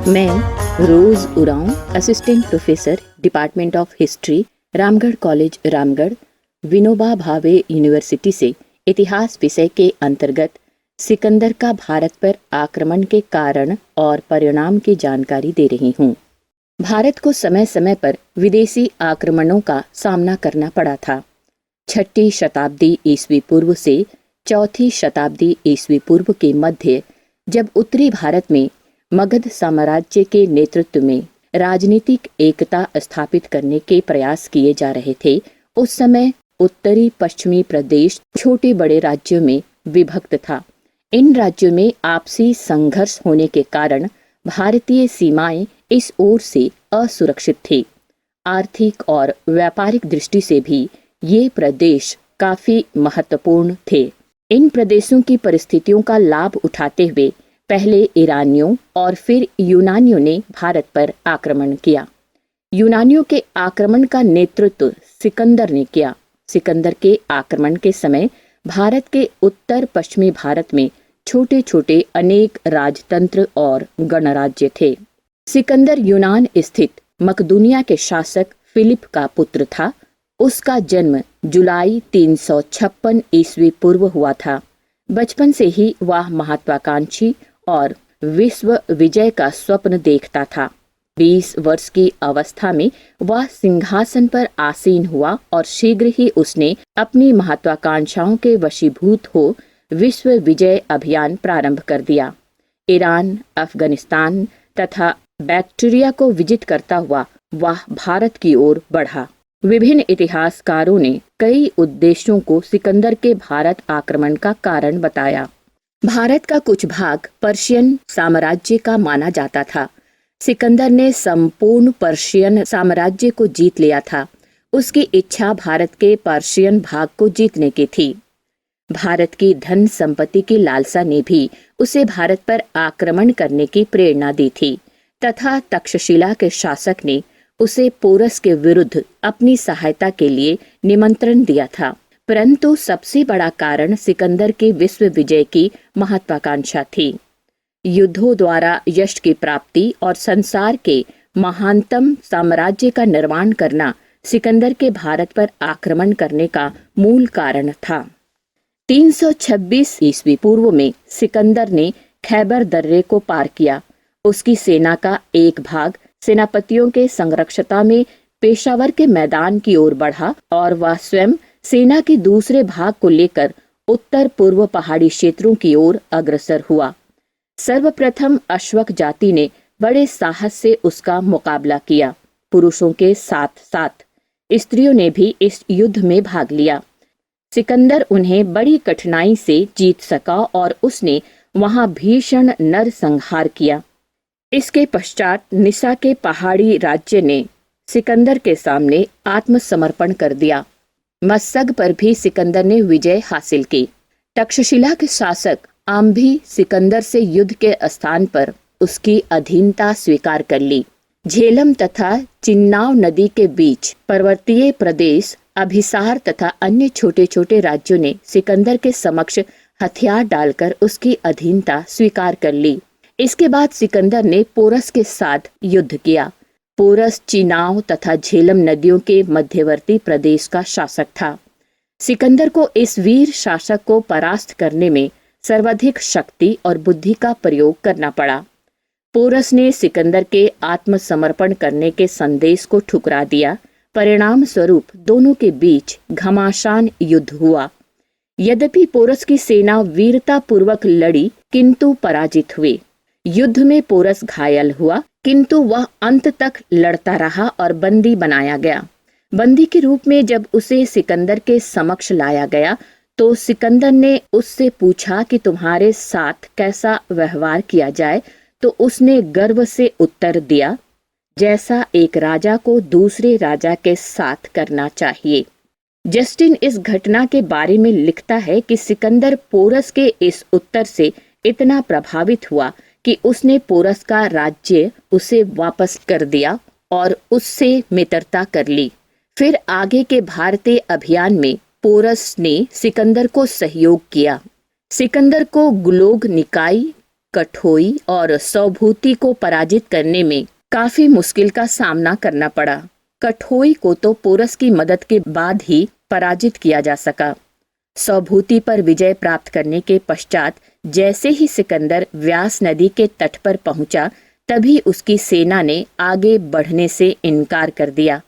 मैं Rose Oraon, assistant professor, department of history, Ramgarh college Ramgarh, Vinoba Bhave university से इतिहास विषय के अंतर्गत सिकंदर का भारत पर आक्रमण के कारण और परिणाम की जानकारी दे रही हूँ। भारत को समय समय पर विदेशी आक्रमणों का सामना करना पड़ा था। 6ठी शताब्दी ईस्वी पूर्व से 4ठी शताब्दी ईस्वी पूर्व के मध्य, जब उत्तरी भारत में मगध साम्राज्य के नेतृत्व में राजनीतिक एकता स्थापित करने के प्रयास किए जा रहे थे, उस समय उत्तरी पश्चिमी प्रदेश छोटे बड़े राज्यों में विभक्त था। इन राज्यों में आपसी संघर्ष होने के कारण भारतीय सीमाएं इस ओर से असुरक्षित थी। आर्थिक और व्यापारिक दृष्टि से भी ये प्रदेश काफी महत्वपूर्ण थे। इन प्रदेशों की परिस्थितियों का लाभ उठाते हुए पहले ईरानियों और फिर यूनानियों ने भारत पर आक्रमण किया। यूनानियों के आक्रमण का नेतृत्व सिकंदर ने किया। सिकंदर के आक्रमण के समय भारत के उत्तर पश्चिमी भारत में छोटे छोटे अनेक राजतंत्र और गणराज्य थे। सिकंदर यूनान स्थित मकदूनिया के शासक फिलिप का पुत्र था। उसका जन्म जुलाई 356 ईस्वी पूर्व हुआ था। बचपन से ही वह महत्वाकांक्षी और विश्व विजय का स्वप्न देखता था। 20 वर्ष की अवस्था में वह सिंहासन पर आसीन हुआ और शीघ्र ही उसने अपनी महत्वाकांक्षाओं के वशीभूत हो विश्व विजय अभियान प्रारंभ कर दिया। ईरान, अफगानिस्तान तथा बैक्टीरिया को विजित करता हुआ वह भारत की ओर बढ़ा। विभिन्न इतिहासकारों ने कई उद्देश्यों को सिकंदर के भारत आक्रमण का कारण बताया। भारत का कुछ भाग पर्शियन साम्राज्य का माना जाता था। सिकंदर ने संपूर्ण पर्शियन साम्राज्य को जीत लिया था। उसकी इच्छा भारत के पर्शियन भाग को जीतने की थी। भारत की धन संपत्ति की लालसा ने भी उसे भारत पर आक्रमण करने की प्रेरणा दी थी तथा तक्षशिला के शासक ने उसे पोरस के विरुद्ध अपनी सहायता के लिए निमंत्रण दिया था। परंतु सबसे बड़ा कारण सिकंदर के विश्व विजय की महत्वाकांक्षा थी। युद्धों द्वारा यश की प्राप्ति और संसार के महानतम साम्राज्य का निर्माण करना सिकंदर के भारत पर आक्रमण करने का मूल कारण था। 326 ईस्वी पूर्व में सिकंदर ने खैबर दर्रे को पार किया। उसकी सेना का एक भाग सेनापतियों के संरक्षता में पेशावर के मैदान की ओर बढ़ा और वह स्वयं सेना के दूसरे भाग को लेकर उत्तर पूर्व पहाड़ी क्षेत्रों की ओर अग्रसर हुआ। सर्वप्रथम अश्वक जाति ने बड़े साहस से उसका मुकाबला किया। पुरुषों के साथ साथ स्त्रियों ने भी इस युद्ध में भाग लिया। सिकंदर उन्हें बड़ी कठिनाई से जीत सका और उसने वहां भीषण नरसंहार किया। इसके पश्चात निसा के पहाड़ी राज्य ने सिकंदर के सामने आत्मसमर्पण कर दिया। मस्सग पर भी सिकंदर ने विजय हासिल की। तक्षशिला के शासक आम्भी सिकंदर से युद्ध के स्थान पर उसकी अधीनता स्वीकार कर ली। झेलम तथा चिन्नाव नदी के बीच पर्वतीय प्रदेश, अभिसार तथा अन्य छोटे छोटे राज्यों ने सिकंदर के समक्ष हथियार डालकर उसकी अधीनता स्वीकार कर ली। इसके बाद सिकंदर ने पोरस के साथ युद्ध किया। पोरस चिनाव तथा झेलम नदियों के मध्यवर्ती प्रदेश का शासक था। सिकंदर को इस वीर शासक को परास्त करने में सर्वाधिक शक्ति और बुद्धि का प्रयोग करना पड़ा। पोरस ने सिकंदर के आत्मसमर्पण करने के संदेश को ठुकरा दिया। परिणाम स्वरूप दोनों के बीच घमासान युद्ध हुआ। यद्यपि पोरस की सेना वीरता पूर्वक लड़ी किंतु पराजित हुई। युद्ध में पोरस घायल हुआ किंतु वह अंत तक लड़ता रहा और बंदी बनाया गया। बंदी के रूप में जब उसे सिकंदर के समक्ष लाया गया तो सिकंदर ने उससे पूछा कि तुम्हारे साथ कैसा व्यवहार किया जाए, तो उसने गर्व से उत्तर दिया, जैसा एक राजा को दूसरे राजा के साथ करना चाहिए। जस्टिन इस घटना के बारे में लिखता है कि सिकंदर पोरस के इस उत्तर से इतना प्रभावित हुआ कि उसने पोरस का राज्य उसे वापस कर दिया और उससे मित्रता कर ली। फिर आगे के भारतीय अभियान में पोरस ने सिकंदर को सहयोग किया। सिकंदर को गुलोग निकाय कठोई और सौभूति को पराजित करने में काफी मुश्किल का सामना करना पड़ा। कठोई को तो पोरस की मदद के बाद ही पराजित किया जा सका। सौभूति पर विजय प्राप्त करने के पश्चात जैसे ही सिकंदर व्यास नदी के तट पर पहुंचा, तभी उसकी सेना ने आगे बढ़ने से इनकार कर दिया।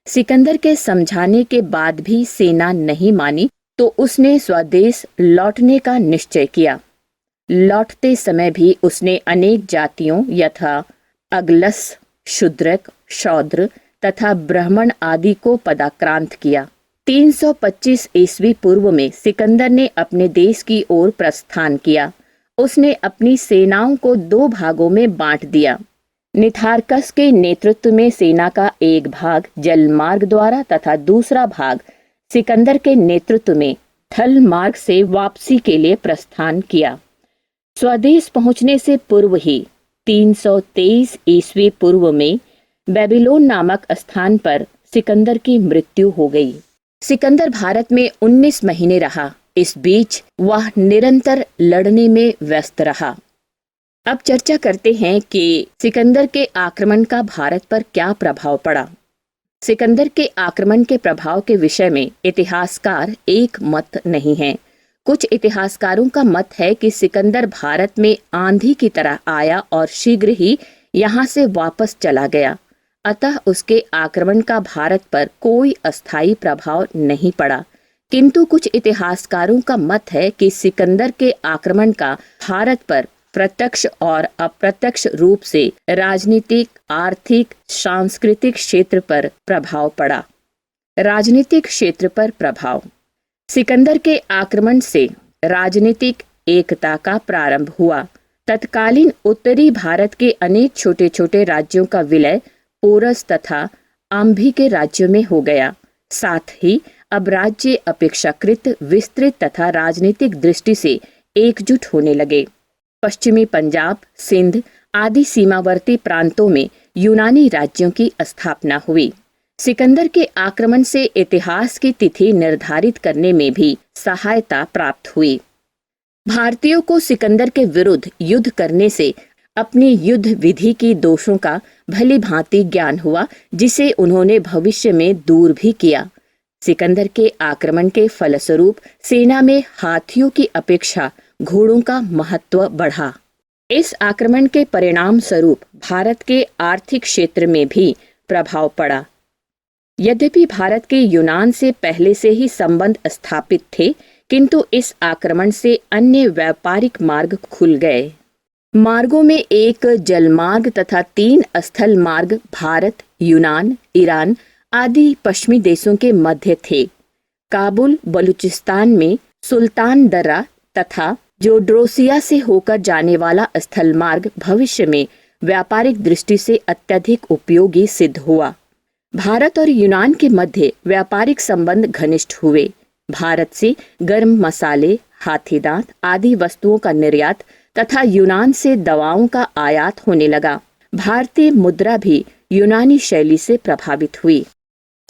सिकंदर के समझाने के बाद भी सेना नहीं मानी तो उसने स्वदेश लौटने का निश्चय किया। लौटते समय भी उसने अनेक जातियों यथा अगलस, शूद्रक, शौद्र तथा ब्राह्मण आदि को पदाक्रांत किया। 325 ईस्वी पूर्व में सिकंदर ने अपने देश की ओर प्रस्थान किया। उसने अपनी सेनाओं को 2 भागों में बांट दिया। निथार्कस के नेतृत्व में सेना का एक भाग जल मार्ग द्वारा तथा दूसरा भाग सिकंदर के नेतृत्व में थल मार्ग से वापसी के लिए प्रस्थान किया। स्वदेश पहुंचने से पूर्व ही 323 ईस्वी पूर्व में बेबीलोन नामक स्थान पर सिकंदर की मृत्यु हो गई। सिकंदर भारत में 19 महीने रहा। इस बीच वह निरंतर लड़ने में व्यस्त रहा। अब चर्चा करते हैं कि सिकंदर के आक्रमण का भारत पर क्या प्रभाव पड़ा। सिकंदर के आक्रमण के प्रभाव के विषय में इतिहासकार एक मत नहीं है। कुछ इतिहासकारों का मत है कि सिकंदर भारत में आंधी की तरह आया और शीघ्र ही यहाँ से वापस चला गया, अतः उसके आक्रमण का भारत पर कोई अस्थायी प्रभाव नहीं पड़ा। किंतु कुछ इतिहासकारों का मत है कि सिकंदर के आक्रमण का भारत पर प्रत्यक्ष और अप्रत्यक्ष रूप से राजनीतिक, आर्थिक, सांस्कृतिक क्षेत्र पर प्रभाव पड़ा। राजनीतिक क्षेत्र पर प्रभाव। सिकंदर के आक्रमण से राजनीतिक एकता का प्रारंभ हुआ। तत्कालीन उत्तरी भारत के अनेक छोटे छोटे राज्यों का विलय पोरस तथा आम्भी के राज्यों में हो गया। साथ ही अब राज्य अपेक्षाकृत विस्तृत तथा राजनीतिक दृष्टि से एकजुट होने लगे। पश्चिमी पंजाब, सिंध आदि सीमावर्ती प्रांतों में यूनानी राज्यों की स्थापना हुई। सिकंदर के आक्रमण से इतिहास की तिथि निर्धारित करने में भी सहायता प्राप्त हुई। भारतीयों को सिकंदर के विरुद्ध युद्ध करने से अपनी युद्ध विधि की दोषों का भली भांति ज्ञान हुआ, जिसे उन्होंने भविष्य में दूर भी किया। सिकंदर के आक्रमण के फलस्वरूप सेना में हाथियों की अपेक्षा घोड़ों का महत्व बढ़ा। इस आक्रमण के परिणाम स्वरूप भारत के आर्थिक क्षेत्र में भी प्रभाव पड़ा। यद्यपि भारत के यूनान से पहले से ही संबंध स्थापित थे, किंतु इस आक्रमण से अन्य व्यापारिक मार्ग खुल गए। मार्गों में एक जलमार्ग तथा 3 स्थल मार्ग भारत, यूनान, ईरान आदि पश्चिमी देशों के मध्य थे। काबुल, बलूचिस्तान में सुल्तान दर्रा तथा जोड्रोसिया से होकर जाने वाला स्थल मार्ग भविष्य में व्यापारिक दृष्टि से अत्यधिक उपयोगी सिद्ध हुआ। भारत और यूनान के मध्य व्यापारिक संबंध घनिष्ठ हुए। भारत से गर्म मसाले, हाथी दांत आदि वस्तुओं का निर्यात तथा यूनान से दवाओं का आयात होने लगा। भारतीय मुद्रा भी यूनानी शैली से प्रभावित हुई।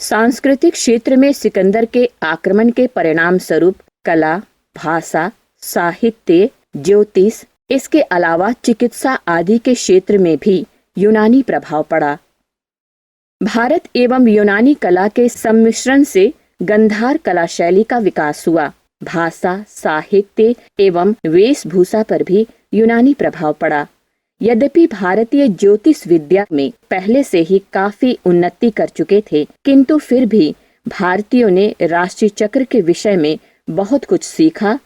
सांस्कृतिक क्षेत्र में सिकंदर के आक्रमण के परिणाम स्वरूप कला, भाषा, साहित्य, ज्योतिष, इसके अलावा चिकित्सा आदि के क्षेत्र में भी यूनानी प्रभाव पड़ा। भारत एवं यूनानी कला के सम्मिश्रण से गंधार कला शैली का विकास हुआ। भाषा, साहित्य एवं वेशभूषा पर भी यूनानी प्रभाव पड़ा। यद्यपि भारतीय ज्योतिष विद्या में पहले से ही काफी उन्नति कर चुके थे, किंतु फिर भी भारतीयों ने राशि चक्र के विषय में बहुत कुछ सीखा।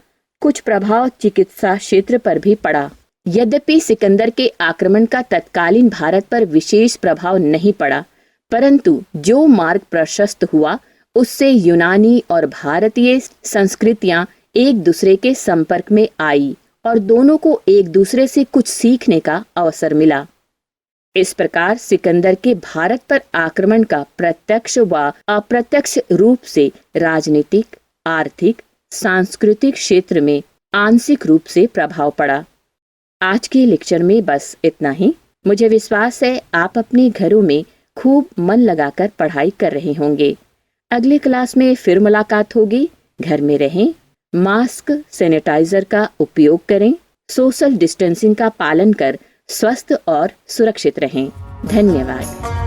कुछ प्रभाव चिकित्सा क्षेत्र पर भी पड़ा। यद्यपि सिकंदर के आक्रमण का तत्कालीन भारत पर विशेष प्रभाव नहीं पड़ा, परंतु जो मार्ग प्रशस्त हुआ उससे यूनानी और भारतीय संस्कृतियां एक दूसरे के संपर्क में आई और दोनों को एक दूसरे से कुछ सीखने का अवसर मिला। इस प्रकार सिकंदर के भारत पर आक्रमण का प्रत्यक्ष व अप्रत्यक्ष रूप से राजनीतिक, आर्थिक, सांस्कृतिक क्षेत्र में आंशिक रूप से प्रभाव पड़ा। आज के लेक्चर में बस इतना ही। मुझे विश्वास है आप अपने घरों में खूब मन लगाकर पढ़ाई कर रहे होंगे। अगले क्लास में फिर मुलाकात होगी। घर में रहें, मास्क, सैनिटाइजर का उपयोग करें सोशल डिस्टेंसिंग का पालन कर स्वस्थ और सुरक्षित रहें। धन्यवाद।